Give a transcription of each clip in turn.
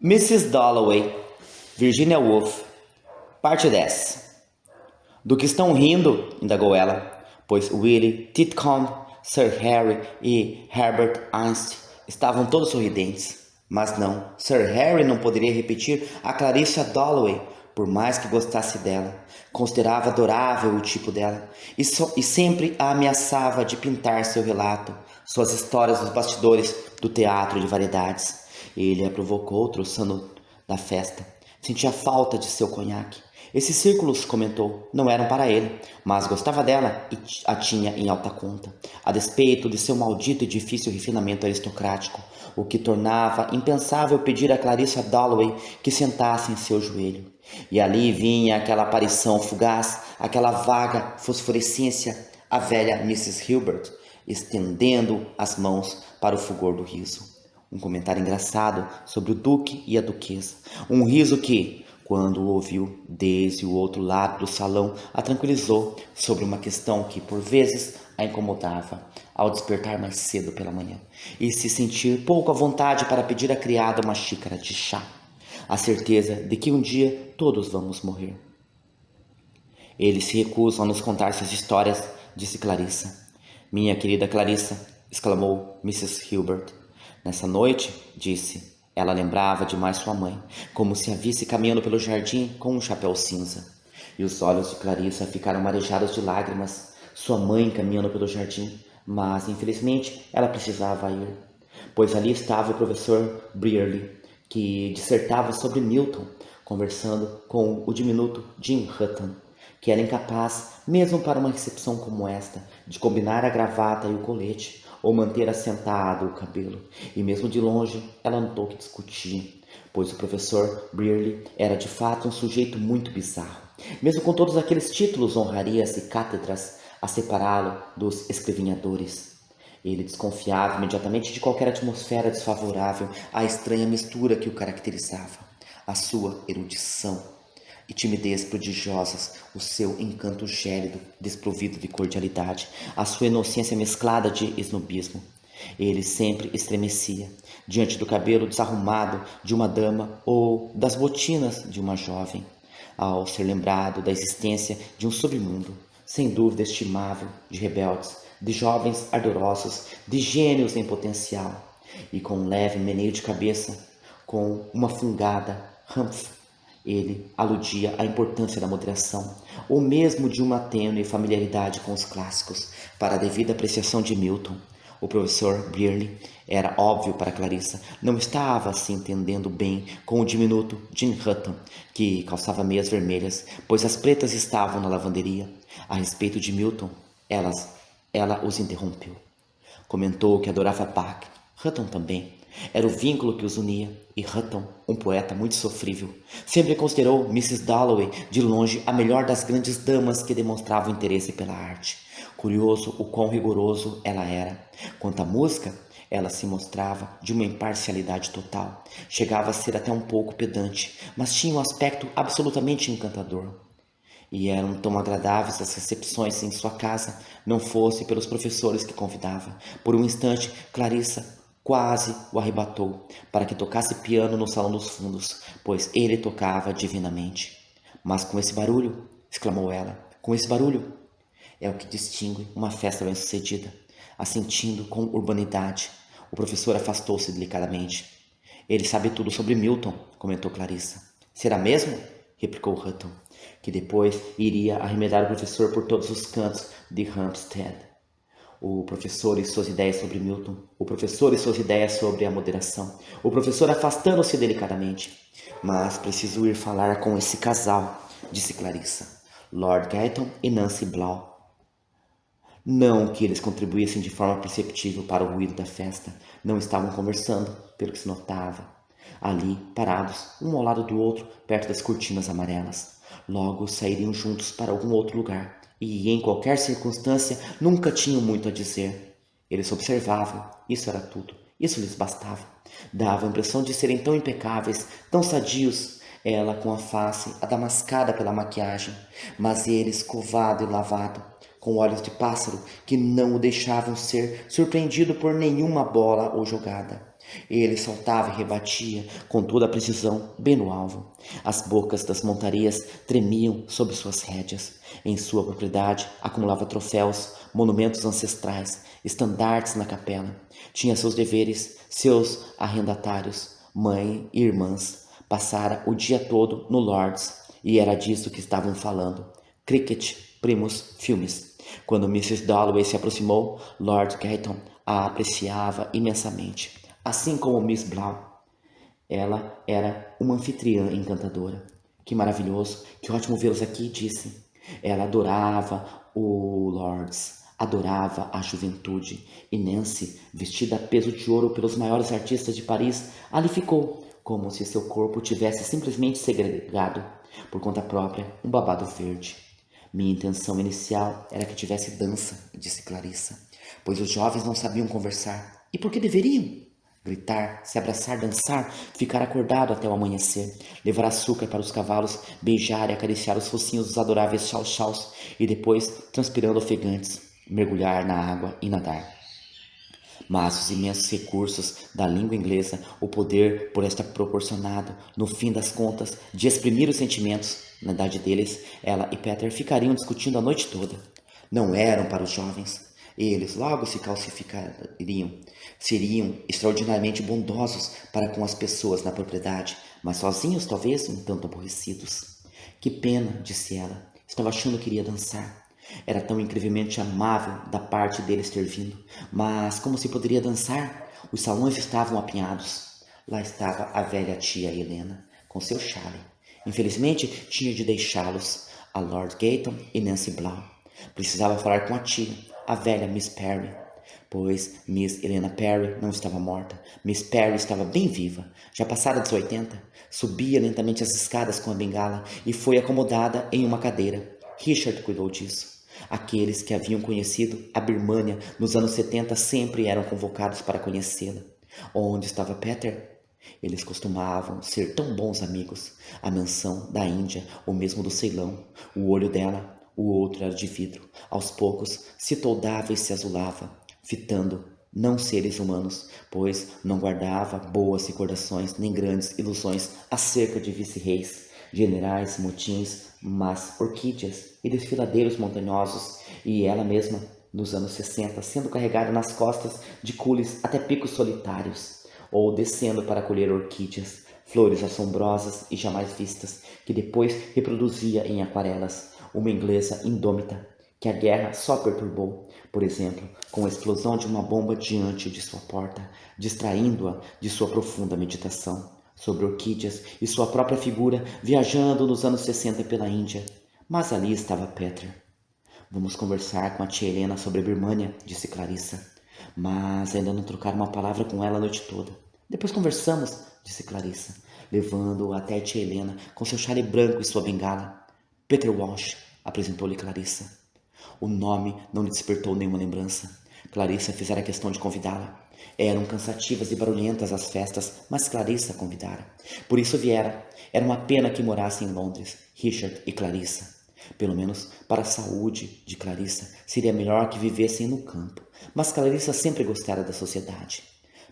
Mrs. Dalloway, Virginia Woolf, parte 10. Do que estão rindo? Indagou ela, pois Willie Titcomb, Sir Harry e Herbert Einstein estavam todos sorridentes. Mas não, Sir Harry não poderia repetir a Clarissa Dalloway, por mais que gostasse dela. Considerava adorável o tipo dela e sempre a ameaçava de pintar seu relato, suas histórias dos bastidores do teatro de variedades. Ele a provocou, trouxando da festa. Sentia falta de seu conhaque. Esses círculos, comentou, não eram para ele, mas gostava dela e a tinha em alta conta, a despeito de seu maldito e difícil refinamento aristocrático, o que tornava impensável pedir a Clarissa Dalloway que sentasse em seu joelho. E ali vinha aquela aparição fugaz, aquela vaga fosforescência, a velha Mrs. Hilbert, estendendo as mãos para o fulgor do riso. Um comentário engraçado sobre o duque e a duquesa. Um riso que, quando o ouviu desde o outro lado do salão, a tranquilizou sobre uma questão que, por vezes, a incomodava ao despertar mais cedo pela manhã e se sentir pouco à vontade para pedir à criada uma xícara de chá. A certeza de que um dia todos vamos morrer. Eles se recusam a nos contar suas histórias, disse Clarissa. Minha querida Clarissa, exclamou Mrs. Hilbert. Nessa noite, disse, ela lembrava demais sua mãe, como se a visse caminhando pelo jardim com um chapéu cinza. E os olhos de Clarissa ficaram marejados de lágrimas, sua mãe caminhando pelo jardim, mas infelizmente ela precisava ir, pois ali estava o professor Brierly, que dissertava sobre Milton, conversando com o diminuto Jim Hutton, que era incapaz, mesmo para uma recepção como esta, de combinar a gravata e o colete, ou manter assentado o cabelo, e mesmo de longe ela notou que discutia, pois o professor Brierly era de fato um sujeito muito bizarro, mesmo com todos aqueles títulos, honrarias e cátedras a separá-lo dos escrevinhadores. Ele desconfiava imediatamente de qualquer atmosfera desfavorável à estranha mistura que o caracterizava, a sua erudição e timidez prodigiosas, o seu encanto gélido, desprovido de cordialidade, a sua inocência mesclada de snobismo. Ele sempre estremecia diante do cabelo desarrumado de uma dama ou das botinas de uma jovem, ao ser lembrado da existência de um submundo, sem dúvida estimável, de rebeldes, de jovens ardorosos, de gênios em potencial, e com um leve meneio de cabeça, com uma fungada humph, ele aludia à importância da moderação, ou mesmo de uma tênue familiaridade com os clássicos, para a devida apreciação de Milton. O professor Brierly, era óbvio para Clarissa, não estava se entendendo bem com o diminuto Jim Hutton, que calçava meias vermelhas, pois as pretas estavam na lavanderia. A respeito de Milton, ela os interrompeu. Comentou que adorava Bach, Hutton também. Era o vínculo que os unia, e Hutton, um poeta muito sofrível, sempre considerou Mrs. Dalloway de longe a melhor das grandes damas que demonstravam interesse pela arte. Curioso o quão rigoroso ela era. Quanto à música, ela se mostrava de uma imparcialidade total. Chegava a ser até um pouco pedante, mas tinha um aspecto absolutamente encantador. E eram tão agradáveis as recepções em sua casa, não fosse pelos professores que convidava. Por um instante, Clarissa quase o arrebatou para que tocasse piano no salão dos fundos, pois ele tocava divinamente. Mas com esse barulho, exclamou ela, com esse barulho, é o que distingue uma festa bem-sucedida. Assentindo com urbanidade, o professor afastou-se delicadamente. Ele sabe tudo sobre Milton, comentou Clarissa. Será mesmo? Replicou Hutton, que depois iria arremedar o professor por todos os cantos de Hampstead. O professor e suas ideias sobre Milton, o professor e suas ideias sobre a moderação, o professor afastando-se delicadamente. Mas preciso ir falar com esse casal, disse Clarissa, Lord Gayton e Nancy Blau. Não que eles contribuíssem de forma perceptível para o ruído da festa, não estavam conversando, pelo que se notava. Ali, parados, um ao lado do outro, perto das cortinas amarelas. Logo sairiam juntos para algum outro lugar, e em qualquer circunstância nunca tinham muito a dizer. Eles observavam, isso era tudo, isso lhes bastava. Dava a impressão de serem tão impecáveis, tão sadios, ela com a face adamascada pela maquiagem, mas ele escovado e lavado, com olhos de pássaro que não o deixavam ser surpreendido por nenhuma bola ou jogada. Ele saltava e rebatia com toda a precisão, bem no alvo. As bocas das montarias tremiam sob suas rédeas. Em sua propriedade acumulava troféus, monumentos ancestrais, estandartes na capela. Tinha seus deveres, seus arrendatários, mãe e irmãs. Passara o dia todo no Lord's e era disso que estavam falando. Cricket, primos, filmes. Quando Mrs. Dalloway se aproximou, Lord Gayton a apreciava imensamente, assim como Miss Blau. Ela era uma anfitriã encantadora. Que maravilhoso, que ótimo vê-los aqui, disse. Ela adorava o Lord's, adorava a juventude, e Nancy, vestida a peso de ouro pelos maiores artistas de Paris, ali ficou, como se seu corpo tivesse simplesmente segregado, por conta própria, um babado verde. Minha intenção inicial era que tivesse dança, disse Clarissa, pois os jovens não sabiam conversar. E por que deveriam? Gritar, se abraçar, dançar, ficar acordado até o amanhecer, levar açúcar para os cavalos, beijar e acariciar os focinhos dos adoráveis chau-chaus e depois, transpirando ofegantes, mergulhar na água e nadar. Mas os imensos recursos da língua inglesa, o poder por esta proporcionado, no fim das contas, de exprimir os sentimentos, na idade deles, ela e Peter ficariam discutindo a noite toda. Não eram para os jovens. Eles logo se calcificariam, seriam extraordinariamente bondosos para com as pessoas na propriedade, mas sozinhos talvez um tanto aborrecidos. Que pena, disse ela, estava achando que iria dançar. Era tão incrivelmente amável da parte deles ter vindo, mas como se poderia dançar? Os salões estavam apinhados. Lá estava a velha tia Helena, com seu chale. Infelizmente, tinha de deixá-los, a Lord Gayton e Nancy Blau. Precisava falar com a tia, a velha Miss Perry, pois Miss Helena Perry não estava morta. Miss Perry estava bem viva, já passada dos 80. Subia lentamente as escadas com a bengala e foi acomodada em uma cadeira. Richard cuidou disso. Aqueles que haviam conhecido a Birmânia nos anos 70 sempre eram convocados para conhecê-la. Onde estava Peter? Eles costumavam ser tão bons amigos. A mansão da Índia, ou mesmo do Ceilão. O olho dela, o outro era de vidro. Aos poucos se toldava e se azulava, fitando não seres humanos, pois não guardava boas recordações nem grandes ilusões acerca de vice-reis, generais, motins, mas orquídeas e desfiladeiros montanhosos, e ela mesma, nos anos 60, sendo carregada nas costas de cules até picos solitários, ou descendo para colher orquídeas, flores assombrosas e jamais vistas, que depois reproduzia em aquarelas, uma inglesa indômita, que a guerra só perturbou, por exemplo, com a explosão de uma bomba diante de sua porta, distraindo-a de sua profunda meditação sobre orquídeas e sua própria figura viajando nos anos 60 pela Índia. Mas ali estava Peter. Vamos conversar com a tia Helena sobre a Birmânia, disse Clarissa. Mas ainda não trocaram uma palavra com ela a noite toda. Depois conversamos, disse Clarissa, levando-o até a tia Helena com seu chale branco e sua bengala. Peter Walsh, apresentou-lhe Clarissa. O nome não lhe despertou nenhuma lembrança. Clarissa fizera questão de convidá-la. Eram cansativas e barulhentas as festas, mas Clarissa convidara. Por isso viera. Era uma pena que morassem em Londres, Richard e Clarissa. Pelo menos para a saúde de Clarissa, seria melhor que vivessem no campo. Mas Clarissa sempre gostara da sociedade.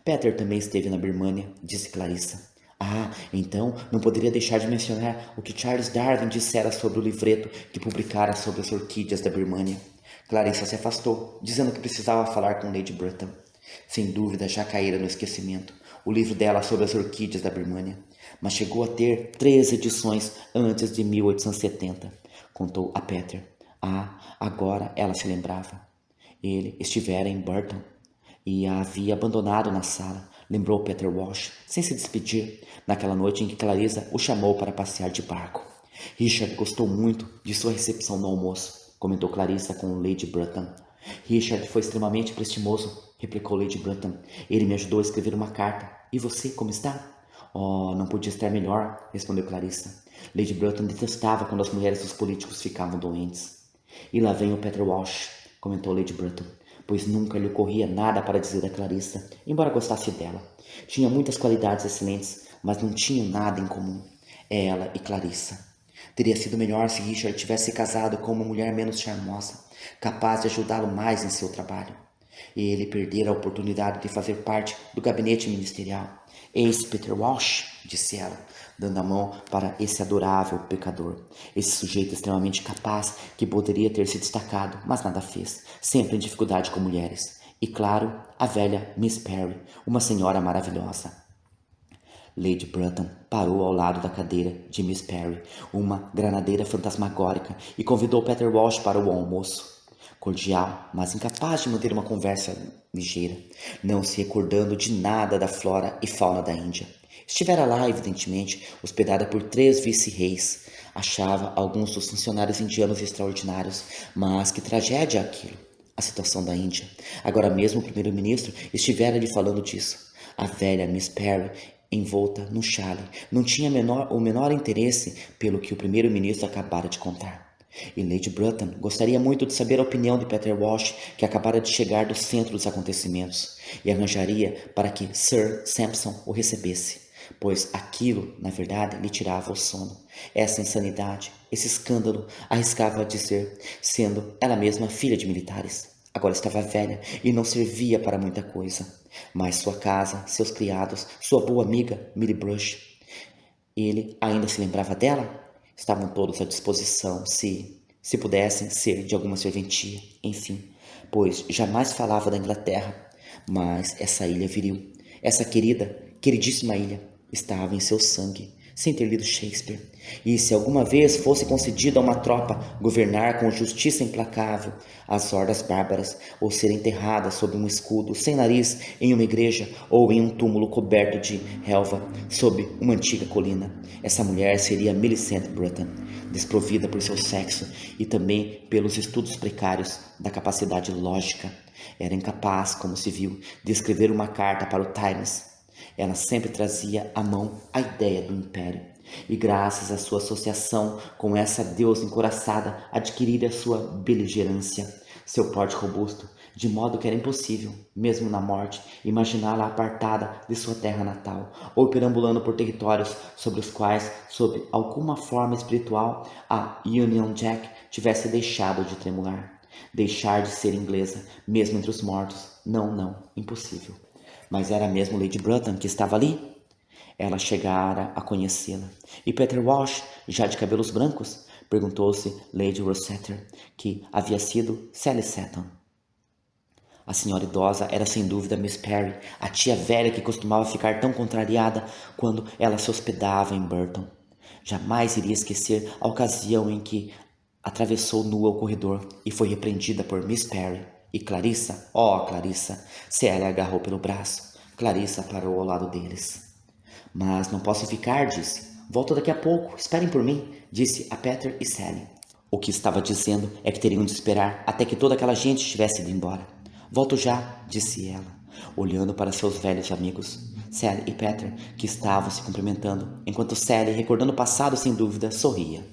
Peter também esteve na Birmânia, disse Clarissa. Ah, então não poderia deixar de mencionar o que Charles Darwin dissera sobre o livreto que publicara sobre as orquídeas da Birmânia. Clarissa se afastou, dizendo que precisava falar com Lady Bretton. Sem dúvida já caíra no esquecimento o livro dela sobre as orquídeas da Birmânia, mas chegou a ter 3 edições antes de 1870, contou a Peter. Ah, agora ela se lembrava. Ele estivera em Burton e a havia abandonado na sala, lembrou Peter Walsh, sem se despedir, naquela noite em que Clarissa o chamou para passear de barco. Richard gostou muito de sua recepção no almoço, comentou Clarissa com Lady Bretton. Richard foi extremamente prestimoso, replicou Lady Bretton. Ele me ajudou a escrever uma carta. E você, como está? Oh, não podia estar melhor, respondeu Clarissa. Lady Bretton detestava quando as mulheres dos políticos ficavam doentes. E lá vem o Peter Walsh, comentou Lady Bretton, pois nunca lhe ocorria nada para dizer a Clarissa, embora gostasse dela. Tinha muitas qualidades excelentes, mas não tinham nada em comum. Ela e Clarissa. Teria sido melhor se Richard tivesse casado com uma mulher menos charmosa, capaz de ajudá-lo mais em seu trabalho. e ele perdera a oportunidade de fazer parte do gabinete ministerial. Eis Peter Walsh, disse ela, dando a mão para esse adorável pecador. Esse sujeito extremamente capaz que poderia ter se destacado, mas nada fez, sempre em dificuldade com mulheres. E claro, a velha Miss Perry, uma senhora maravilhosa. Lady Brutton parou ao lado da cadeira de Miss Perry, uma granadeira fantasmagórica, e convidou Peter Walsh para o almoço. Cordial, mas incapaz de manter uma conversa ligeira, não se recordando de nada da flora e fauna da Índia. Estivera lá, evidentemente, hospedada por 3 vice-reis. Achava alguns dos funcionários indianos extraordinários, mas que tragédia aquilo! A situação da Índia. Agora mesmo o primeiro-ministro estivera lhe falando disso. A velha Miss Perry, envolta no chale, não tinha o menor interesse pelo que o primeiro-ministro acabara de contar. E Lady Brutton gostaria muito de saber a opinião de Peter Walsh, que acabara de chegar do centro dos acontecimentos, e arranjaria para que Sir Sampson o recebesse, pois aquilo, na verdade, lhe tirava o sono. Essa insanidade, esse escândalo, arriscava dizer, sendo ela mesma filha de militares. Agora estava velha e não servia para muita coisa. Mas sua casa, seus criados, sua boa amiga Millie Brush, ele ainda se lembrava dela? Estavam todos à disposição, se pudessem ser de alguma serventia, enfim, pois jamais falava da Inglaterra, mas essa ilha viril, essa queridíssima ilha, estava em seu sangue, sem ter lido Shakespeare. E se alguma vez fosse concedido a uma tropa governar com justiça implacável as hordas bárbaras, ou ser enterrada sob um escudo sem nariz em uma igreja ou em um túmulo coberto de relva sob uma antiga colina, essa mulher seria Millicent Brutton, desprovida por seu sexo e também pelos estudos precários da capacidade lógica. Era incapaz, como se viu, de escrever uma carta para o Times. Ela sempre trazia à mão a ideia do império, e graças à sua associação com essa deusa encoraçada, adquirira sua beligerância, seu porte robusto, de modo que era impossível, mesmo na morte, imaginá-la apartada de sua terra natal, ou perambulando por territórios sobre os quais, sob alguma forma espiritual, a Union Jack tivesse deixado de tremular. Deixar de ser inglesa, mesmo entre os mortos, não, impossível. Mas era mesmo Lady Brutton que estava ali? Ela chegara a conhecê-la. E Peter Walsh, já de cabelos brancos? Perguntou-se Lady Rossiter, que havia sido Sally Seton. A senhora idosa era sem dúvida Miss Perry, a tia velha que costumava ficar tão contrariada quando ela se hospedava em Burton. Jamais iria esquecer a ocasião em que atravessou nua o corredor e foi repreendida por Miss Perry. E Clarissa, Clarissa, Sally a agarrou pelo braço. Clarissa parou ao lado deles. Mas não posso ficar, disse. Volto daqui a pouco, esperem por mim, disse a Peter e Sally. O que estava dizendo é que teriam de esperar até que toda aquela gente estivesse ido embora. Volto já, disse ela, olhando para seus velhos amigos, Sally e Peter, que estavam se cumprimentando, enquanto Sally, recordando o passado sem dúvida, sorria.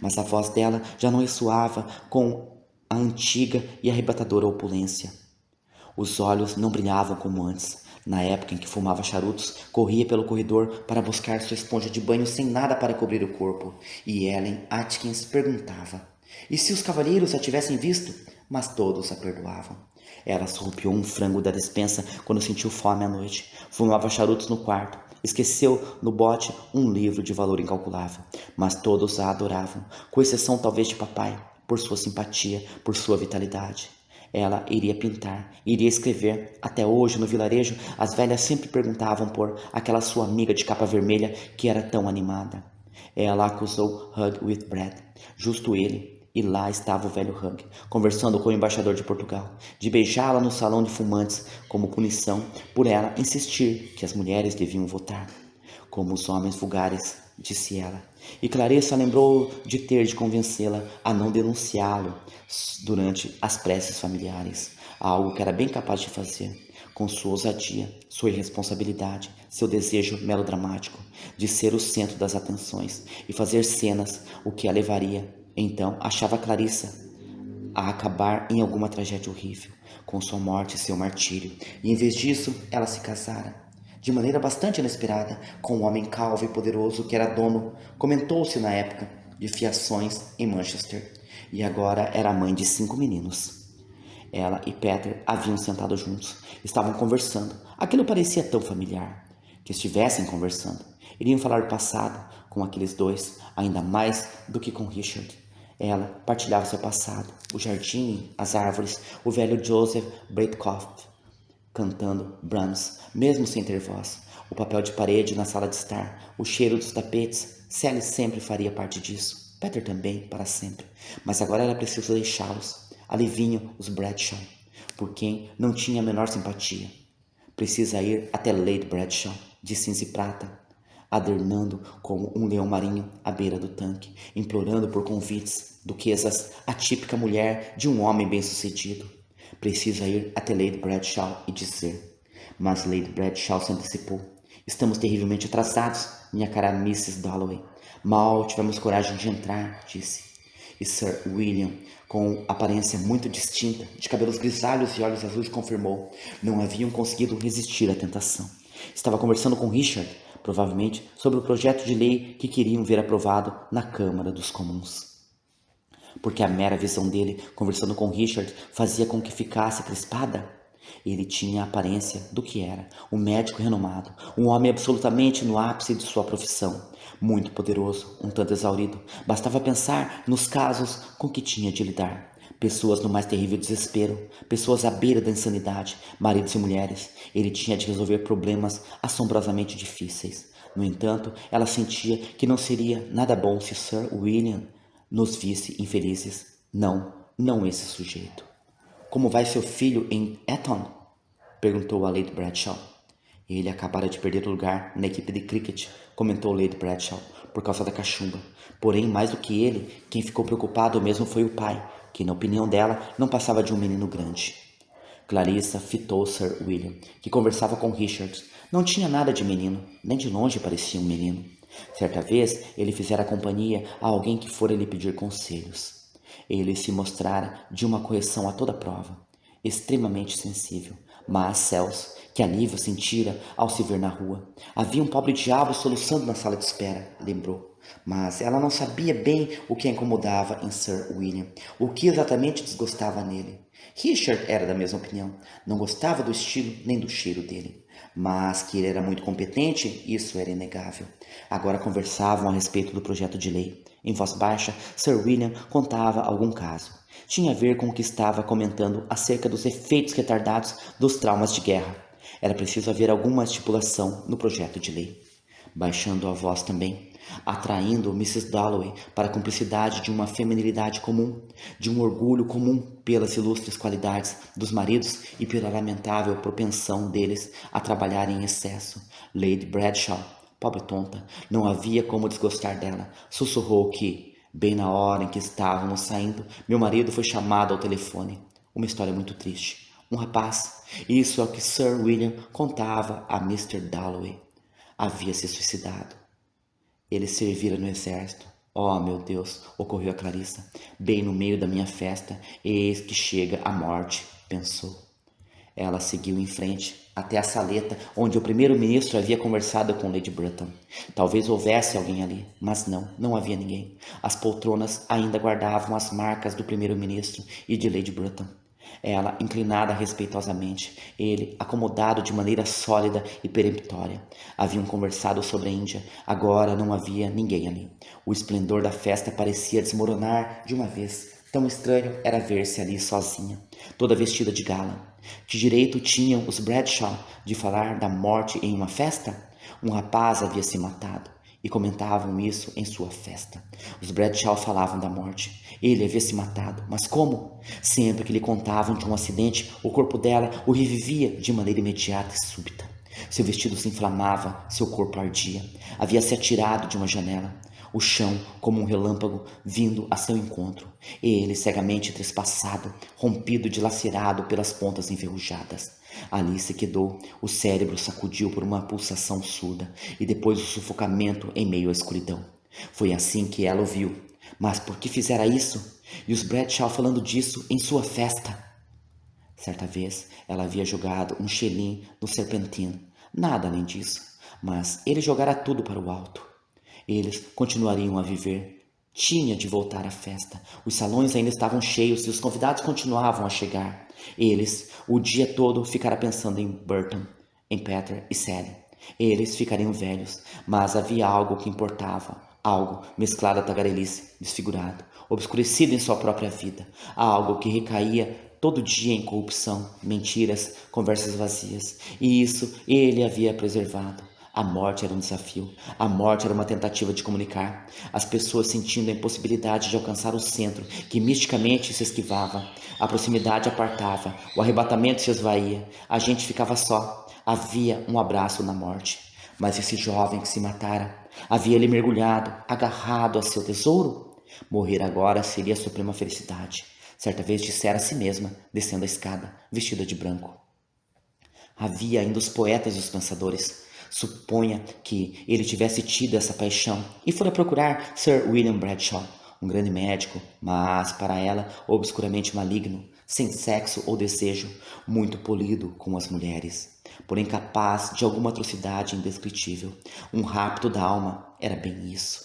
Mas a voz dela já não ressoava com a antiga e arrebatadora opulência. Os olhos não brilhavam como antes. Na época em que fumava charutos, corria pelo corredor para buscar sua esponja de banho sem nada para cobrir o corpo. E Ellen Atkins perguntava: e se os cavalheiros a tivessem visto? Mas todos a perdoavam. Ela surrupiou um frango da despensa quando sentiu fome à noite. Fumava charutos no quarto. Esqueceu no bote um livro de valor incalculável. Mas todos a adoravam, com exceção talvez de papai, por sua simpatia, por sua vitalidade. Ela iria pintar, iria escrever. Até hoje, no vilarejo, as velhas sempre perguntavam por aquela sua amiga de capa vermelha que era tão animada. Ela acusou Hugh Whitbread, justo ele, e lá estava o velho Hugh, conversando com o embaixador de Portugal, de beijá-la no salão de fumantes, como punição por ela insistir que as mulheres deviam votar, como os homens vulgares, disse ela. E Clarissa lembrou de ter de convencê-la a não denunciá-lo durante as preces familiares, algo que era bem capaz de fazer, com sua ousadia, sua irresponsabilidade, seu desejo melodramático de ser o centro das atenções e fazer cenas, o que a levaria, então, achava Clarissa, a acabar em alguma tragédia horrível, com sua morte e seu martírio, e em vez disso, ela se casara, de maneira bastante inesperada, com um homem calvo e poderoso que era dono, comentou-se na época, de fiações em Manchester, e agora era mãe de 5 meninos. Ela e Peter haviam sentado juntos. Estavam conversando. Aquilo parecia tão familiar. Que estivessem conversando. Iriam falar do passado com aqueles dois, ainda mais do que com Richard. Ela partilhava seu passado, o jardim, as árvores, o velho Joseph Breitkopf, cantando Brahms, mesmo sem ter voz. O papel de parede na sala de estar, o cheiro dos tapetes. Sally sempre faria parte disso. Peter também, para sempre. Mas agora era preciso deixá-los. Ali vinham os Bradshaw, por quem não tinha a menor simpatia. Precisa ir até Lady Bradshaw, de cinza e prata, adernando como um leão marinho à beira do tanque, implorando por convites, duquesas, a típica mulher de um homem bem-sucedido. Precisa ir até Lady Bradshaw e dizer. Mas Lady Bradshaw se antecipou. Estamos terrivelmente atrasados, minha cara Mrs. Dalloway. Mal tivemos coragem de entrar, disse. E Sir William, com aparência muito distinta, de cabelos grisalhos e olhos azuis, confirmou. Não haviam conseguido resistir à tentação. Estava conversando com Richard, provavelmente, sobre o projeto de lei que queriam ver aprovado na Câmara dos Comuns. Porque a mera visão dele, conversando com Richard, fazia com que ficasse crispada. Ele tinha a aparência do que era, um médico renomado, um homem absolutamente no ápice de sua profissão, muito poderoso, um tanto exaurido. Bastava pensar nos casos com que tinha de lidar. Pessoas no mais terrível desespero, pessoas à beira da insanidade, maridos e mulheres. Ele tinha de resolver problemas assombrosamente difíceis. No entanto, ela sentia que não seria nada bom se Sir William nos visse infelizes. Não esse sujeito. Como vai seu filho em Eton? Perguntou a Lady Bradshaw. Ele acabara de perder o lugar na equipe de cricket, comentou Lady Bradshaw, por causa da cachumba. Porém, mais do que ele, quem ficou preocupado mesmo foi o pai, que, na opinião dela, não passava de um menino grande. Clarissa fitou Sir William, que conversava com Richard. Não tinha nada de menino, nem de longe parecia um menino. Certa vez, ele fizera companhia a alguém que fora lhe pedir conselhos. Ele se mostrara de uma correção a toda prova, extremamente sensível. Mas céus, que alívio sentira ao se ver na rua. Havia um pobre diabo soluçando na sala de espera, lembrou. Mas ela não sabia bem o que a incomodava em Sir William, o que exatamente desgostava nele. Richard era da mesma opinião, não gostava do estilo nem do cheiro dele. Mas que ele era muito competente, isso era inegável. Agora conversavam a respeito do projeto de lei. Em voz baixa, Sir William contava algum caso. Tinha a ver com o que estava comentando acerca dos efeitos retardados dos traumas de guerra. Era preciso haver alguma estipulação no projeto de lei. Baixando a voz também, atraindo Mrs. Dalloway para a cumplicidade de uma feminilidade comum, de um orgulho comum pelas ilustres qualidades dos maridos e pela lamentável propensão deles a trabalhar em excesso. Lady Bradshaw, pobre tonta, não havia como desgostar dela. Sussurrou que, bem na hora em que estávamos saindo, meu marido foi chamado ao telefone. Uma história muito triste. Um rapaz, isso é o que Sir William contava a Mr. Dalloway. Havia se suicidado. Ele servira no exército. Oh, meu Deus, ocorreu a Clarissa. Bem no meio da minha festa, eis que chega a morte, pensou. Ela seguiu em frente, até a saleta, onde o primeiro-ministro havia conversado com Lady Bretton. Talvez houvesse alguém ali, mas não havia ninguém. As poltronas ainda guardavam as marcas do primeiro-ministro e de Lady Bretton. Ela inclinada respeitosamente, ele acomodado de maneira sólida e peremptória. Haviam conversado sobre a Índia, agora não havia ninguém ali. O esplendor da festa parecia desmoronar de uma vez. Tão estranho era ver-se ali sozinha, toda vestida de gala. Que direito tinham os Bradshaw de falar da morte em uma festa? Um rapaz havia se matado. E comentavam isso em sua festa. Os Bradshaw falavam da morte. Ele havia se matado. Mas como? Sempre que lhe contavam de um acidente, o corpo dela o revivia de maneira imediata e súbita. Seu vestido se inflamava, seu corpo ardia. Havia se atirado de uma janela. O chão, como um relâmpago, vindo a seu encontro. E ele, cegamente trespassado, rompido e dilacerado pelas pontas enferrujadas. Ali se quedou, o cérebro sacudiu por uma pulsação surda e depois o sufocamento em meio à escuridão. Foi assim que ela o viu. Mas por que fizera isso? E os Bradshaw falando disso em sua festa? Certa vez, ela havia jogado um xelim no Serpentine. Nada além disso. Mas ele jogara tudo para o alto. Eles continuariam a viver Tinha de voltar à festa. Os salões ainda estavam cheios e os convidados continuavam a chegar. Eles, o dia todo, ficaram pensando em Burton, em Peter e Sally. Eles ficariam velhos, mas havia algo que importava. Algo mesclado à tagarelice, desfigurado, obscurecido em sua própria vida. Algo que recaía todo dia em corrupção, mentiras, conversas vazias. E isso ele havia preservado. A morte era um desafio. A morte era uma tentativa de comunicar. As pessoas sentindo a impossibilidade de alcançar o centro, que misticamente se esquivava. A proximidade apartava. O arrebatamento se esvaía. A gente ficava só. Havia um abraço na morte. Mas esse jovem que se matara, havia ele mergulhado, agarrado a seu tesouro? Morrer agora seria a suprema felicidade. Certa vez dissera a si mesma, descendo a escada, vestida de branco. Havia ainda os poetas e os pensadores. Suponha que ele tivesse tido essa paixão e fora procurar Sir William Bradshaw, um grande médico, mas para ela obscuramente maligno, sem sexo ou desejo, muito polido com as mulheres, porém capaz de alguma atrocidade indescritível. Um rapto da alma era bem isso.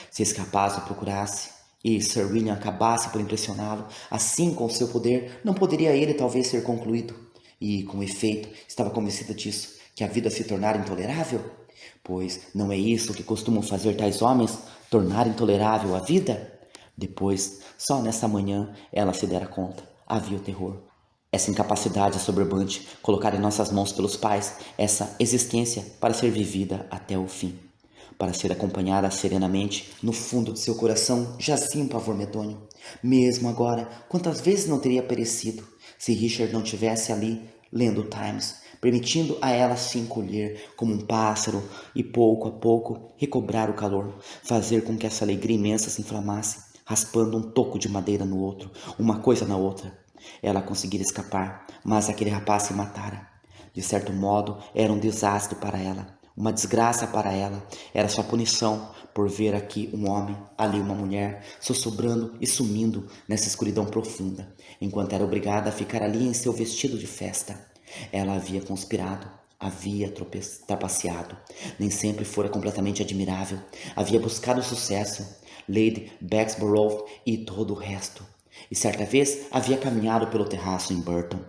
Se esse rapaz o procurasse e Sir William acabasse por impressioná-lo, assim com seu poder, não poderia ele talvez ser concluído? E, com efeito, estava convencida disso, que a vida se tornara intolerável? Pois não é isso que costumam fazer tais homens, tornar intolerável a vida? Depois, só nessa manhã, ela se dera conta. Havia o terror. Essa incapacidade assoberbante colocada em nossas mãos pelos pais, essa existência para ser vivida até o fim. Para ser acompanhada serenamente, no fundo de seu coração jazia um pavor medonho. Mesmo agora, quantas vezes não teria perecido, se Richard não tivesse ali, lendo o Times, permitindo a ela se encolher como um pássaro e pouco a pouco recobrar o calor, fazer com que essa alegria imensa se inflamasse, raspando um toco de madeira no outro, uma coisa na outra. Ela conseguira escapar, mas aquele rapaz se matara. De certo modo, era um desastre para ela, uma desgraça para ela. Era sua punição por ver aqui um homem, ali uma mulher, sussurrando e sumindo nessa escuridão profunda, enquanto era obrigada a ficar ali em seu vestido de festa. Ela havia conspirado, havia trapaceado, nem sempre fora completamente admirável, havia buscado sucesso, Lady Bexborough e todo o resto, e certa vez havia caminhado pelo terraço em Burton.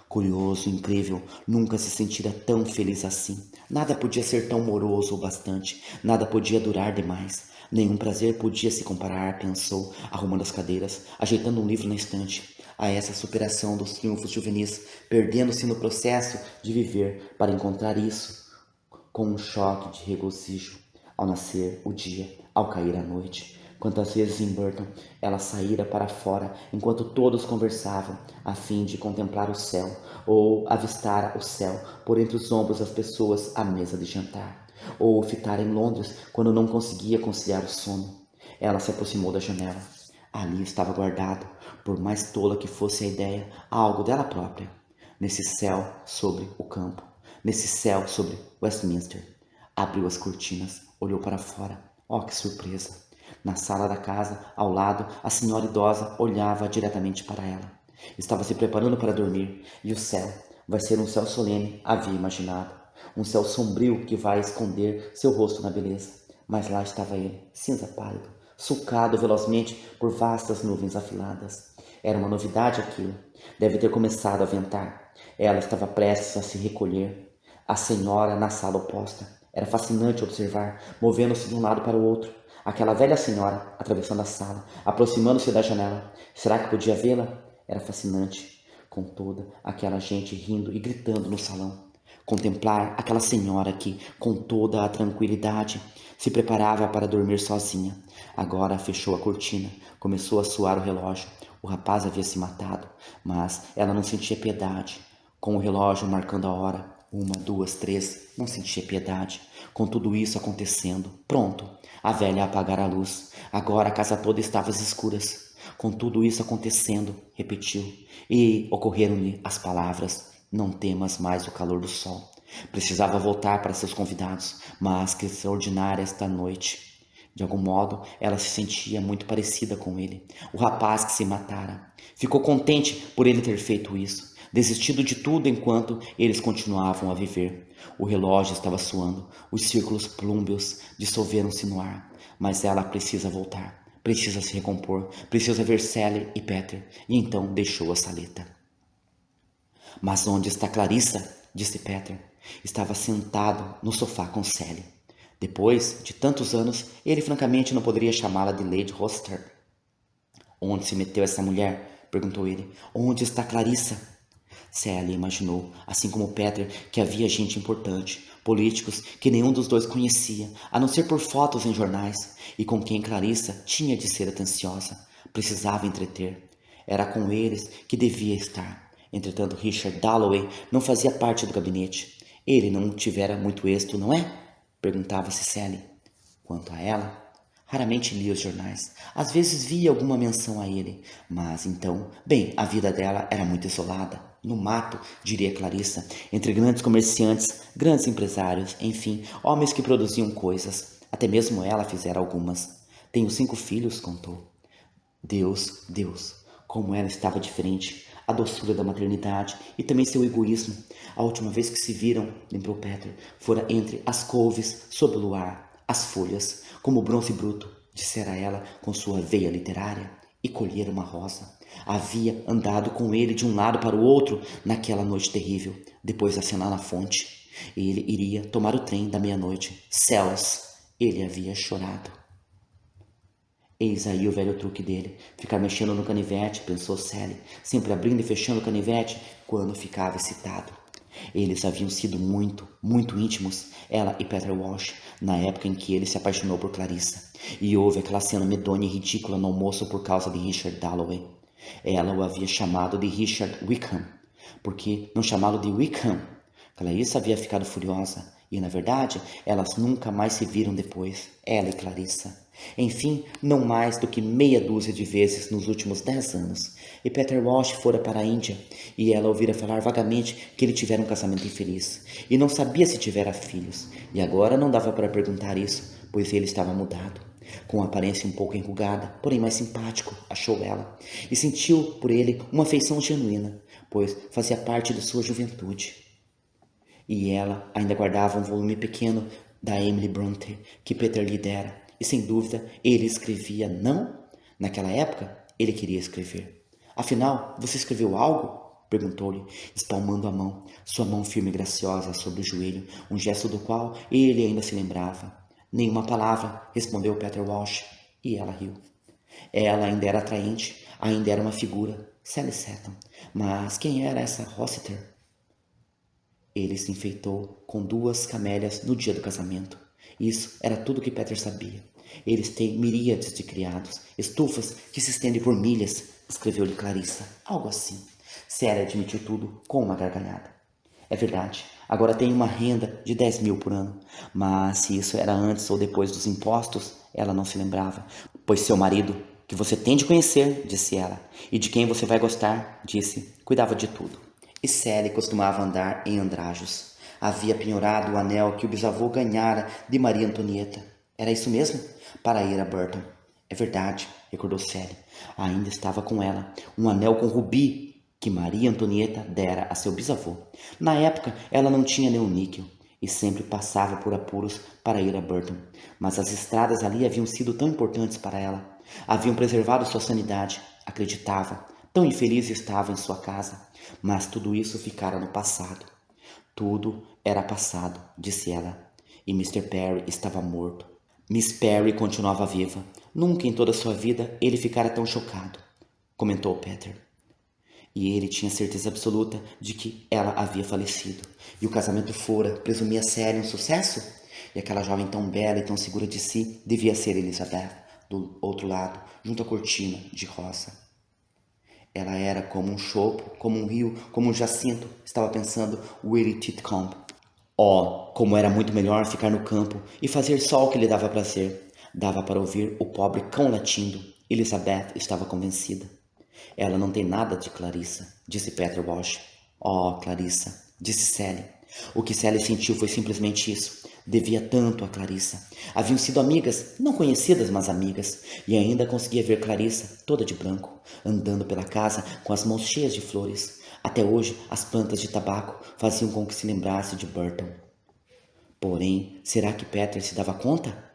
Curioso, incrível, nunca se sentira tão feliz assim. Nada podia ser tão moroso o bastante, nada podia durar demais. Nenhum prazer podia se comparar, pensou, arrumando as cadeiras, ajeitando um livro na estante, a essa superação dos triunfos juvenis, perdendo-se no processo de viver para encontrar isso, com um choque de regozijo, ao nascer o dia, ao cair a noite. Quantas vezes em Burton ela saíra para fora enquanto todos conversavam, a fim de contemplar o céu, ou avistar o céu por entre os ombros das pessoas à mesa de jantar, ou fitar em Londres quando não conseguia conciliar o sono. Ela se aproximou da janela. Ali estava guardado, por mais tola que fosse a ideia, algo dela própria. Nesse céu sobre o campo, nesse céu sobre Westminster. Abriu as cortinas, olhou para fora. Oh, que surpresa! Na sala da casa, ao lado, a senhora idosa olhava diretamente para ela. Estava se preparando para dormir, e o céu vai ser um céu solene, havia imaginado. Um céu sombrio que vai esconder seu rosto na beleza. Mas lá estava ele, cinza pálido, sulcado velozmente por vastas nuvens afiladas. Era uma novidade aquilo. Deve ter começado a ventar. Ela estava prestes a se recolher. A senhora na sala oposta. Era fascinante observar, movendo-se de um lado para o outro. Aquela velha senhora, atravessando a sala, aproximando-se da janela. Será que podia vê-la? Era fascinante, com toda aquela gente rindo e gritando no salão. Contemplar aquela senhora que, com toda a tranquilidade, se preparava para dormir sozinha. Agora fechou a cortina, começou a soar o relógio. O rapaz havia se matado, mas ela não sentia piedade. Com o relógio marcando a hora, 1, 2, 3, não sentia piedade. Com tudo isso acontecendo, pronto, a velha apagara a luz. Agora a casa toda estava às escuras. Com tudo isso acontecendo, repetiu, e ocorreram-lhe as palavras: não temas mais o calor do sol. Precisava voltar para seus convidados, mas que extraordinária esta noite. De algum modo, ela se sentia muito parecida com ele, o rapaz que se matara. Ficou contente por ele ter feito isso, desistido de tudo enquanto eles continuavam a viver. O relógio estava soando, os círculos plúmbeos dissolveram-se no ar, mas ela precisa voltar. Precisa se recompor, precisa ver Sally e Peter. E então deixou a saleta. Mas onde está Clarissa? Disse Peter. Estava sentado no sofá com Sally. Depois de tantos anos, ele francamente não poderia chamá-la de Lady Rochester. Onde se meteu essa mulher? Perguntou ele. Onde está Clarissa? Sally imaginou, assim como Peter, que havia gente importante, políticos que nenhum dos dois conhecia, a não ser por fotos em jornais, e com quem Clarissa tinha de ser atenciosa, precisava entreter. Era com eles que devia estar. Entretanto, Richard Dalloway não fazia parte do gabinete. Ele não tivera muito êxito, não é? Perguntava-se Sally. Quanto a ela, raramente lia os jornais. Às vezes via alguma menção a ele. Mas então, bem, a vida dela era muito isolada. No mato, diria Clarissa, entre grandes comerciantes, grandes empresários, enfim, homens que produziam coisas. Até mesmo ela fizera algumas. Tenho 5 filhos, contou. Deus, como ela estava diferente. A doçura da maternidade e também seu egoísmo. A última vez que se viram, lembrou Peter, fora entre as couves, sob o luar, as folhas, como bronze bruto, dissera ela com sua veia literária, e colhera uma rosa. Havia andado com ele de um lado para o outro naquela noite terrível, depois de acenar na fonte. Ele iria tomar o trem da meia-noite. Céus! Ele havia chorado. Eis aí o velho truque dele, ficar mexendo no canivete, pensou Sally, sempre abrindo e fechando o canivete quando ficava excitado. Eles haviam sido muito íntimos, ela e Peter Walsh, na época em que ele se apaixonou por Clarissa. E houve aquela cena medonha e ridícula no almoço por causa de Richard Dalloway. Ela o havia chamado de Richard Wickham. Por que não chamá-lo de Wickham? Clarissa havia ficado furiosa, e na verdade elas nunca mais se viram depois, ela e Clarissa. Enfim, não mais do que meia dúzia de vezes nos últimos 10 anos. E Peter Walsh fora para a Índia, e ela ouvira falar vagamente que ele tivera um casamento infeliz, e não sabia se tivera filhos, e agora não dava para perguntar isso, pois ele estava mudado. Com a aparência um pouco enrugada, porém mais simpático, achou ela, e sentiu por ele uma afeição genuína, pois fazia parte de sua juventude. E ela ainda guardava um volume pequeno da Emily Bronte que Peter lhe dera, e sem dúvida ele escrevia, não? Naquela época, ele queria escrever. Afinal, você escreveu algo? Perguntou-lhe, espalmando a mão, sua mão firme e graciosa sobre o joelho, um gesto do qual ele ainda se lembrava. Nenhuma palavra, respondeu Peter Walsh, e ela riu. Ela ainda era atraente, ainda era uma figura, Sally Seton. Mas quem era essa Rossiter? Ele se enfeitou com 2 camélias no dia do casamento. Isso era tudo que Peter sabia. Eles têm miríades de criados, estufas que se estendem por milhas, escreveu-lhe Clarissa. Algo assim. Sally admitiu tudo com uma gargalhada. É verdade, agora tem uma renda de 10 mil por ano. Mas se isso era antes ou depois dos impostos, ela não se lembrava. Pois seu marido, que você tem de conhecer, disse ela, e de quem você vai gostar, disse, cuidava de tudo. E Sally costumava andar em andrajos. Havia penhorado o anel que o bisavô ganhara de Maria Antonieta. Era isso mesmo? Para ir a Burton. É verdade, recordou Sally. Ainda estava com ela um anel com rubi que Maria Antonieta dera a seu bisavô. Na época, ela não tinha nenhum níquel e sempre passava por apuros para ir a Burton. Mas as estradas ali haviam sido tão importantes para ela. Haviam preservado sua sanidade, acreditava. Tão infeliz estava em sua casa. Mas tudo isso ficara no passado. Tudo era passado, disse ela. E Mr. Perry estava morto. Miss Perry continuava viva. Nunca em toda sua vida ele ficara tão chocado, comentou Peter. E ele tinha certeza absoluta de que ela havia falecido. E o casamento fora, presumia Sally um sucesso? E aquela jovem tão bela e tão segura de si devia ser Elizabeth, do outro lado, junto à cortina de rosa. Ela era como um chopo, como um rio, como um jacinto, estava pensando Willie Titcomb. Oh, como era muito melhor ficar no campo e fazer só o que lhe dava prazer. Dava para ouvir o pobre cão latindo. Elizabeth estava convencida. Ela não tem nada de Clarissa, disse Peter Walsh. Oh, Clarissa, disse Sally. O que Sally sentiu foi simplesmente isso. Devia tanto a Clarissa. Haviam sido amigas, não conhecidas, mas amigas. E ainda conseguia ver Clarissa, toda de branco, andando pela casa com as mãos cheias de flores. Até hoje, as plantas de tabaco faziam com que se lembrasse de Burton. Porém, será que Peter se dava conta?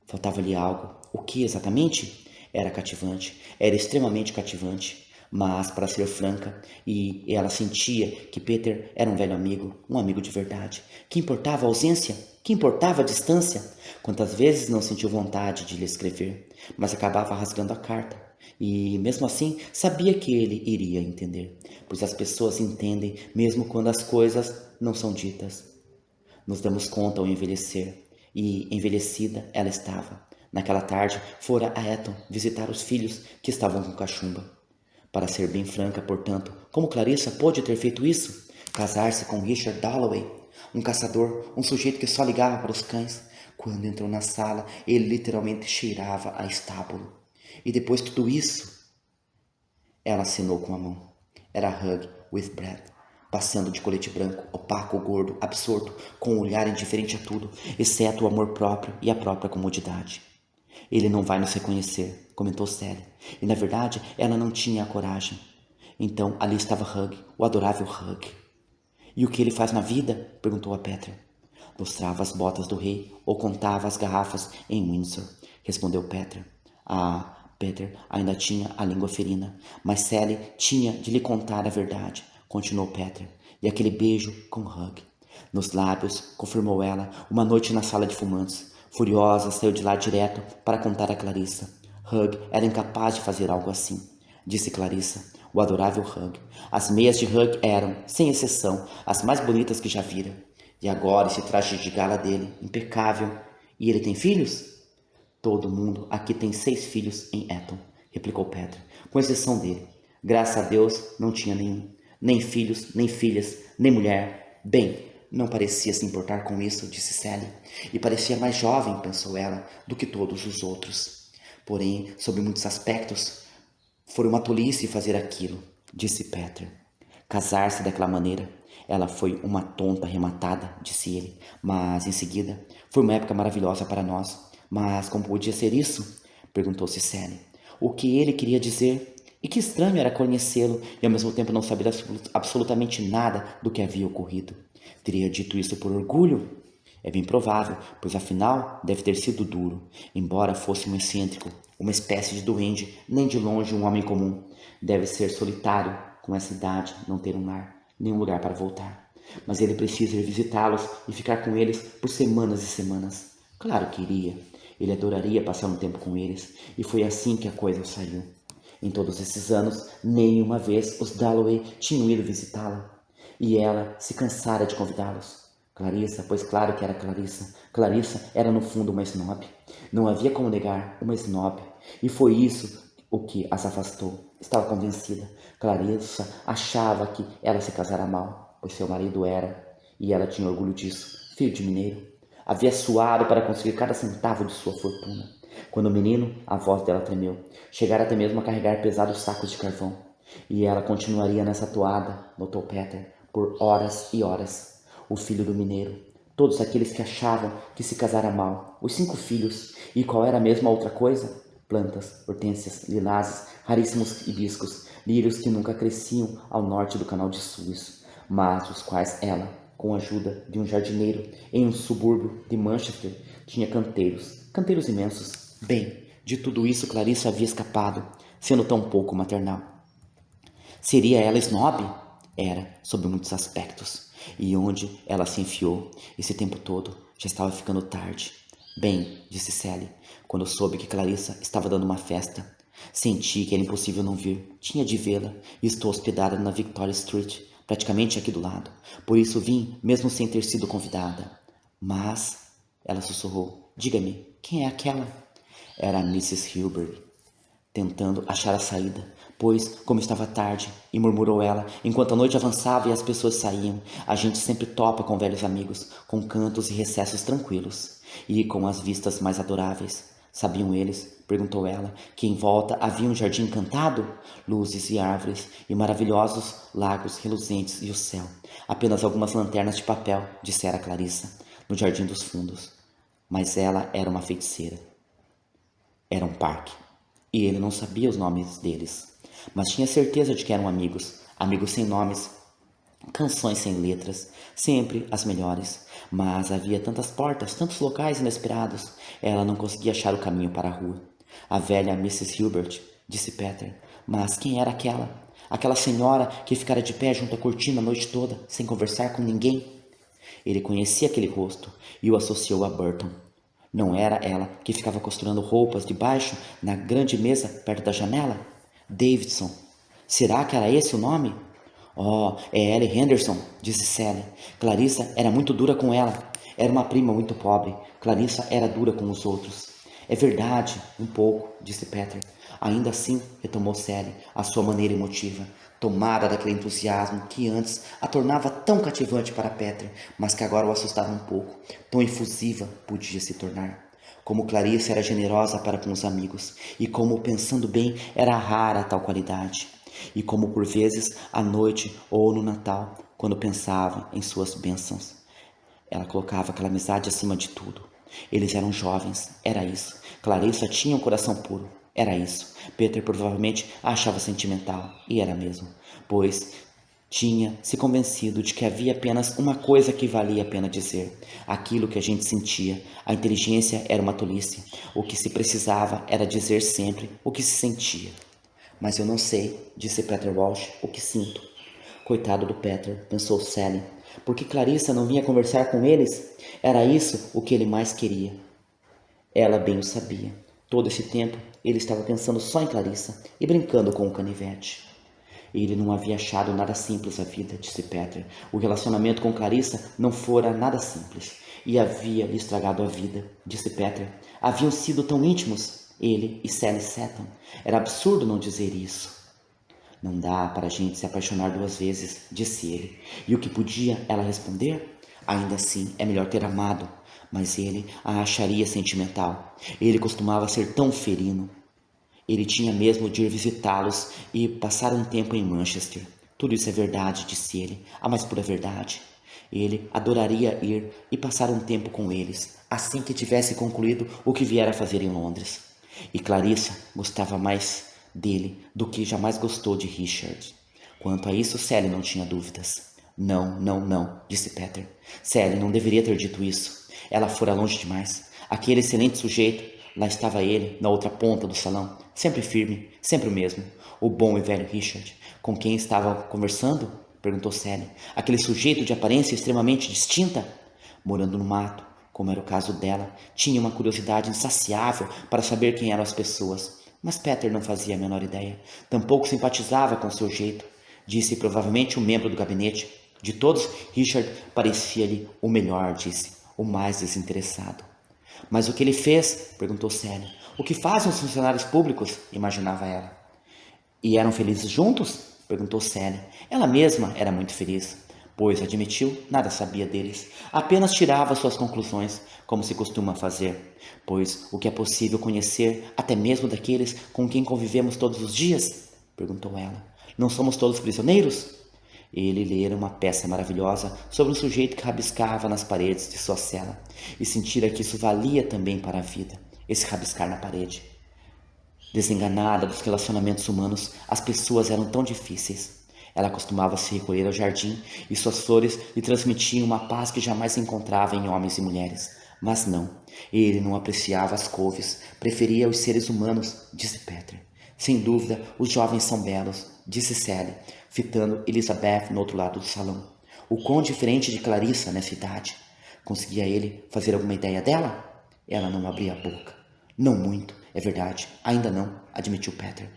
Faltava-lhe algo. O que exatamente? Era cativante, era extremamente cativante. Mas, para ser franca, e ela sentia que Peter era um velho amigo, um amigo de verdade. Que importava a ausência? Que importava a distância? Quantas vezes não sentiu vontade de lhe escrever, mas acabava rasgando a carta. E, mesmo assim, sabia que ele iria entender, pois as pessoas entendem mesmo quando as coisas não são ditas. Nos damos conta ao envelhecer, e envelhecida ela estava. Naquela tarde, fora a Eton visitar os filhos que estavam com cachumba. Para ser bem franca, portanto, como Clarissa pôde ter feito isso? Casar-se com Richard Dalloway, um caçador, um sujeito que só ligava para os cães. Quando entrou na sala, ele literalmente cheirava a estábulo. E depois de tudo isso, ela assinou com a mão. Era Hugh with Brad, passeando de colete branco, opaco, gordo, absorto, com um olhar indiferente a tudo, exceto o amor próprio e a própria comodidade. Ele não vai nos reconhecer, comentou Sally, e na verdade ela não tinha a coragem. Então ali estava Hugh, o adorável Hugh. E o que ele faz na vida? Perguntou a Petra. Mostrava as botas do rei ou contava as garrafas em Windsor, respondeu Petra. Ah, Peter ainda tinha a língua ferina, mas Sally tinha de lhe contar a verdade, continuou Petra. E aquele beijo com Hugh nos lábios, confirmou ela, uma noite na sala de fumantes. Furiosa, saiu de lá direto para contar a Clarissa. Hugh era incapaz de fazer algo assim, disse Clarissa, o adorável Hugh. As meias de Hugh eram, sem exceção, as mais bonitas que já vira. E agora esse traje de gala dele, impecável. E ele tem filhos? Todo mundo aqui tem 6 filhos em Eton, replicou Petra, com exceção dele. Graças a Deus não tinha nenhum. Nem filhos, nem filhas, nem mulher. Bem, não parecia se importar com isso, disse Sally. E parecia mais jovem, pensou ela, do que todos os outros. Porém, sob muitos aspectos, foi uma tolice fazer aquilo, disse Petra. Casar-se daquela maneira. Ela foi uma tonta arrematada, disse ele. Mas, em seguida, foi uma época maravilhosa para nós. Mas como podia ser isso? Perguntou-se Sally. O que ele queria dizer? E que estranho era conhecê-lo e ao mesmo tempo não saber absolutamente nada do que havia ocorrido. Teria dito isso por orgulho? É bem provável, pois afinal deve ter sido duro. Embora fosse um excêntrico, uma espécie de duende, nem de longe um homem comum. Deve ser solitário, com essa idade, não ter um lar, nenhum lugar para voltar. Mas ele precisa ir visitá-los e ficar com eles por semanas e semanas. Claro que iria. Ele adoraria passar um tempo com eles, e foi assim que a coisa saiu. Em todos esses anos, nenhuma vez os Dalloway tinham ido visitá-la, e ela se cansara de convidá-los. Clarissa, pois claro que era Clarissa. Clarissa era no fundo uma snob. Não havia como negar, uma snob. E foi isso o que as afastou. Estava convencida. Clarissa achava que ela se casara mal, pois seu marido era, e ela tinha orgulho disso, filho de mineiro. Havia suado para conseguir cada centavo de sua fortuna. Quando o menino, a voz dela tremeu. Chegara até mesmo a carregar pesados sacos de carvão. E ela continuaria nessa toada, notou Peter, por horas e horas. O filho do mineiro, todos aqueles que achavam que se casara mal, os 5 filhos, e qual era mesmo a outra coisa? Plantas, hortênsias, lilazes, raríssimos hibiscos, lírios que nunca cresciam ao norte do canal de Suez, mas os quais ela, com a ajuda de um jardineiro em um subúrbio de Manchester, tinha canteiros imensos. Bem, de tudo isso Clarissa havia escapado, sendo tão pouco maternal. Seria ela snob? Era, sob muitos aspectos. E onde ela se enfiou esse tempo todo, já estava ficando tarde. Bem, disse Sally, quando soube que Clarissa estava dando uma festa. Senti que era impossível não vir. Tinha de vê-la e estou hospedada na Victoria Street, praticamente aqui do lado. Por isso vim, mesmo sem ter sido convidada. Mas, ela sussurrou, diga-me, quem é aquela? Era a Mrs. Hilbery, tentando achar a saída, pois, como estava tarde, e murmurou ela, enquanto a noite avançava e as pessoas saíam, a gente sempre topa com velhos amigos, com cantos e recessos tranquilos, e com as vistas mais adoráveis. Sabiam eles, perguntou ela, que em volta havia um jardim encantado? Luzes e árvores, e maravilhosos lagos reluzentes e o céu. Apenas algumas lanternas de papel, dissera Clarissa, no jardim dos fundos. Mas ela era uma feiticeira. Era um parque. E ele não sabia os nomes deles, mas tinha certeza de que eram amigos, amigos sem nomes, canções sem letras, sempre as melhores. Mas havia tantas portas, tantos locais inesperados. Ela não conseguia achar o caminho para a rua. A velha Mrs. Hilbert, disse Peter. Mas quem era aquela? Aquela senhora que ficara de pé junto à cortina a noite toda, sem conversar com ninguém? Ele conhecia aquele rosto e o associou a Burton. Não era ela que ficava costurando roupas debaixo, na grande mesa, perto da janela? Davidson. Será que era esse o nome? Oh, é Ellie Henderson, disse Sally. Clarissa era muito dura com ela. Era uma prima muito pobre. Clarissa era dura com os outros. É verdade, um pouco, disse Peter. Ainda assim, retomou Sally, à sua maneira emotiva, tomada daquele entusiasmo que antes a tornava tão cativante para Peter, mas que agora o assustava um pouco. Tão efusiva podia se tornar. Como Clarissa era generosa para com os amigos, e como, pensando bem, era rara tal qualidade. E como por vezes, à noite ou no Natal, quando pensava em suas bênçãos, ela colocava aquela amizade acima de tudo. Eles eram jovens, era isso. Clarissa tinha um coração puro, era isso. Peter provavelmente a achava sentimental, e era mesmo, pois tinha se convencido de que havia apenas uma coisa que valia a pena dizer, aquilo que a gente sentia. A inteligência era uma tolice. O que se precisava era dizer sempre o que se sentia. Mas eu não sei, disse Peter Walsh, o que sinto. Coitado do Peter, pensou Sally. Por que Clarissa não vinha conversar com eles? Era isso o que ele mais queria. Ela bem o sabia. Todo esse tempo ele estava pensando só em Clarissa e brincando com o canivete. Ele não havia achado nada simples a vida, disse Peter. O relacionamento com Clarissa não fora nada simples e havia lhe estragado a vida, disse Peter. Haviam sido tão íntimos, ele e Sally Seton. Era absurdo não dizer isso. Não dá para a gente se apaixonar duas vezes, disse ele. E o que podia ela responder? Ainda assim, é melhor ter amado. Mas ele a acharia sentimental. Ele costumava ser tão ferino. Ele tinha mesmo de ir visitá-los e passar um tempo em Manchester. Tudo isso é verdade, disse ele, a mais pura verdade. Ele adoraria ir e passar um tempo com eles, assim que tivesse concluído o que viera fazer em Londres. E Clarissa gostava mais dele do que jamais gostou de Richard. Quanto a isso, Sally não tinha dúvidas. Não, não, não, disse Peter. Sally não deveria ter dito isso. Ela fora longe demais. Aquele excelente sujeito, lá estava ele, na outra ponta do salão, sempre firme, sempre o mesmo, o bom e velho Richard. Com quem estava conversando? Perguntou Sally. Aquele sujeito de aparência extremamente distinta? Morando no mato, como era o caso dela, tinha uma curiosidade insaciável para saber quem eram as pessoas. Mas Peter não fazia a menor ideia. Tampouco simpatizava com seu jeito. Disse provavelmente um membro do gabinete. De todos, Richard parecia-lhe o melhor, disse, o mais desinteressado. Mas o que ele fez? Perguntou Sally. O que fazem os funcionários públicos? Imaginava ela. E eram felizes juntos? Perguntou Sally. Ela mesma era muito feliz, pois, admitiu, nada sabia deles. Apenas tirava suas conclusões, como se costuma fazer, pois o que é possível conhecer até mesmo daqueles com quem convivemos todos os dias? Perguntou ela. Não somos todos prisioneiros? Ele lera uma peça maravilhosa sobre um sujeito que rabiscava nas paredes de sua cela e sentira que isso valia também para a vida, esse rabiscar na parede. Desenganada dos relacionamentos humanos, as pessoas eram tão difíceis. Ela costumava se recolher ao jardim e suas flores lhe transmitiam uma paz que jamais encontrava em homens e mulheres. Mas não, ele não apreciava as couves, preferia os seres humanos, disse Peter. Sem dúvida, os jovens são belos, disse Sally, fitando Elizabeth no outro lado do salão. O quão diferente de Clarissa nessa idade. Conseguia ele fazer alguma ideia dela? Ela não abria a boca. Não muito, é verdade, ainda não, admitiu Peter.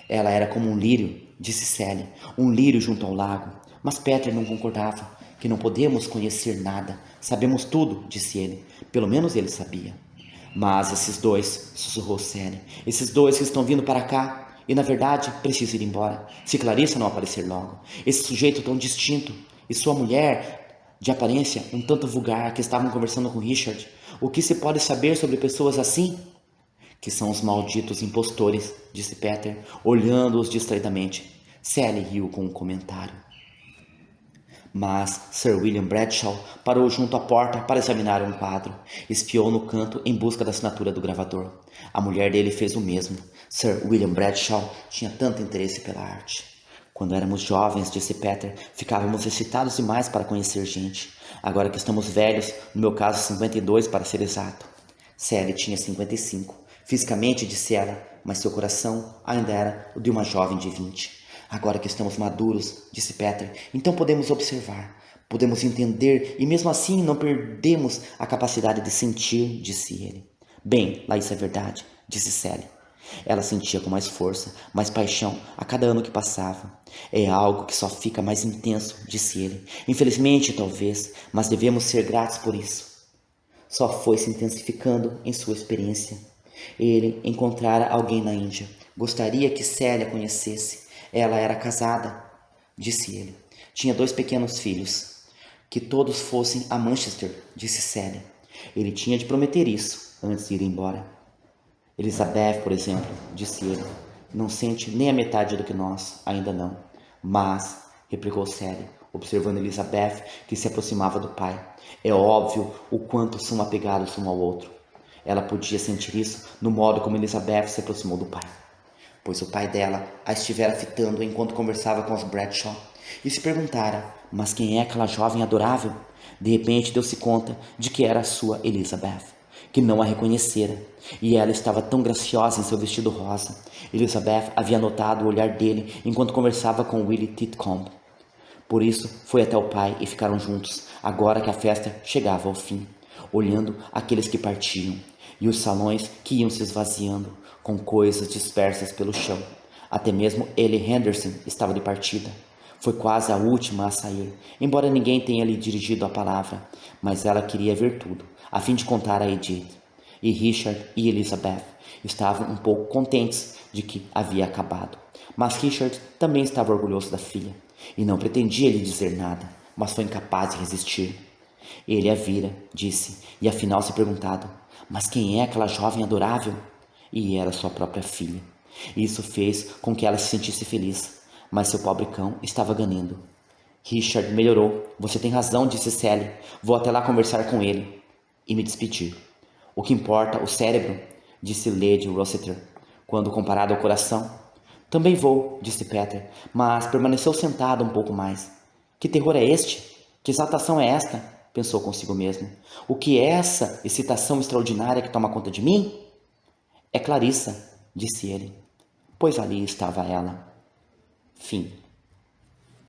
Ela era como um lírio, disse Sally, um lírio junto ao lago. Mas Peter não concordava, que não podemos conhecer nada. Sabemos tudo, disse ele. Pelo menos ele sabia. Mas esses dois, sussurrou Sally, esses dois que estão vindo para cá, e na verdade preciso ir embora, se Clarissa não aparecer logo. Esse sujeito tão distinto, e sua mulher, de aparência um tanto vulgar, que estavam conversando com Richard. O que se pode saber sobre pessoas assim? Que são os malditos impostores, disse Peter, olhando-os distraidamente. Sally riu com um comentário. Mas Sir William Bradshaw parou junto à porta para examinar um quadro. Espiou no canto em busca da assinatura do gravador. A mulher dele fez o mesmo. Sir William Bradshaw tinha tanto interesse pela arte. Quando éramos jovens, disse Peter, ficávamos excitados demais para conhecer gente. Agora que estamos velhos, no meu caso 52 para ser exato. Sally tinha 55. Fisicamente, disse ela, mas seu coração ainda era o de uma jovem de 20. Agora que estamos maduros, disse Peter, então podemos observar, podemos entender e mesmo assim não perdemos a capacidade de sentir, disse ele. Bem, lá isso é verdade, disse Sally. Ela sentia com mais força, mais paixão a cada ano que passava. É algo que só fica mais intenso, disse ele. Infelizmente, talvez, mas devemos ser gratos por isso. Só foi se intensificando em sua experiência. Ele encontrara alguém na Índia. Gostaria que Célia conhecesse. Ela era casada, disse ele. Tinha 2 pequenos filhos. Que todos fossem a Manchester, disse Célia. Ele tinha de prometer isso antes de ir embora. Elizabeth, por exemplo, disse ele, não sente nem a metade do que nós, ainda não. Mas, replicou Sally, observando Elizabeth, que se aproximava do pai, é óbvio o quanto são apegados um ao outro. Ela podia sentir isso no modo como Elizabeth se aproximou do pai, pois o pai dela a estivera fitando enquanto conversava com os Bradshaw, e se perguntara, mas quem é aquela jovem adorável? De repente deu-se conta de que era a sua Elizabeth, que não a reconhecera, e ela estava tão graciosa em seu vestido rosa. Elizabeth havia notado o olhar dele enquanto conversava com Willie Titcomb. Por isso, foi até o pai e ficaram juntos, agora que a festa chegava ao fim, olhando aqueles que partiam, e os salões que iam se esvaziando, com coisas dispersas pelo chão. Até mesmo Ellie Henderson estava de partida. Foi quase a última a sair, embora ninguém tenha lhe dirigido a palavra, mas ela queria ver tudo, a fim de contar a Edith. E Richard e Elizabeth estavam um pouco contentes de que havia acabado. Mas Richard também estava orgulhoso da filha, e não pretendia lhe dizer nada, mas foi incapaz de resistir. Ele a vira, disse, e afinal se perguntado, mas quem é aquela jovem adorável? E era sua própria filha. Isso fez com que ela se sentisse feliz, mas seu pobre cão estava ganhando. Richard melhorou. Você tem razão, disse Sally. Vou até lá conversar com ele. E me despedir. O que importa, o cérebro, disse Lady Rossiter, quando comparado ao coração. Também vou, disse Peter, mas permaneceu sentado um pouco mais. Que terror é este? Que exaltação é esta? Pensou consigo mesmo. O que é essa excitação extraordinária que toma conta de mim? É Clarissa, disse ele, pois ali estava ela. Fim.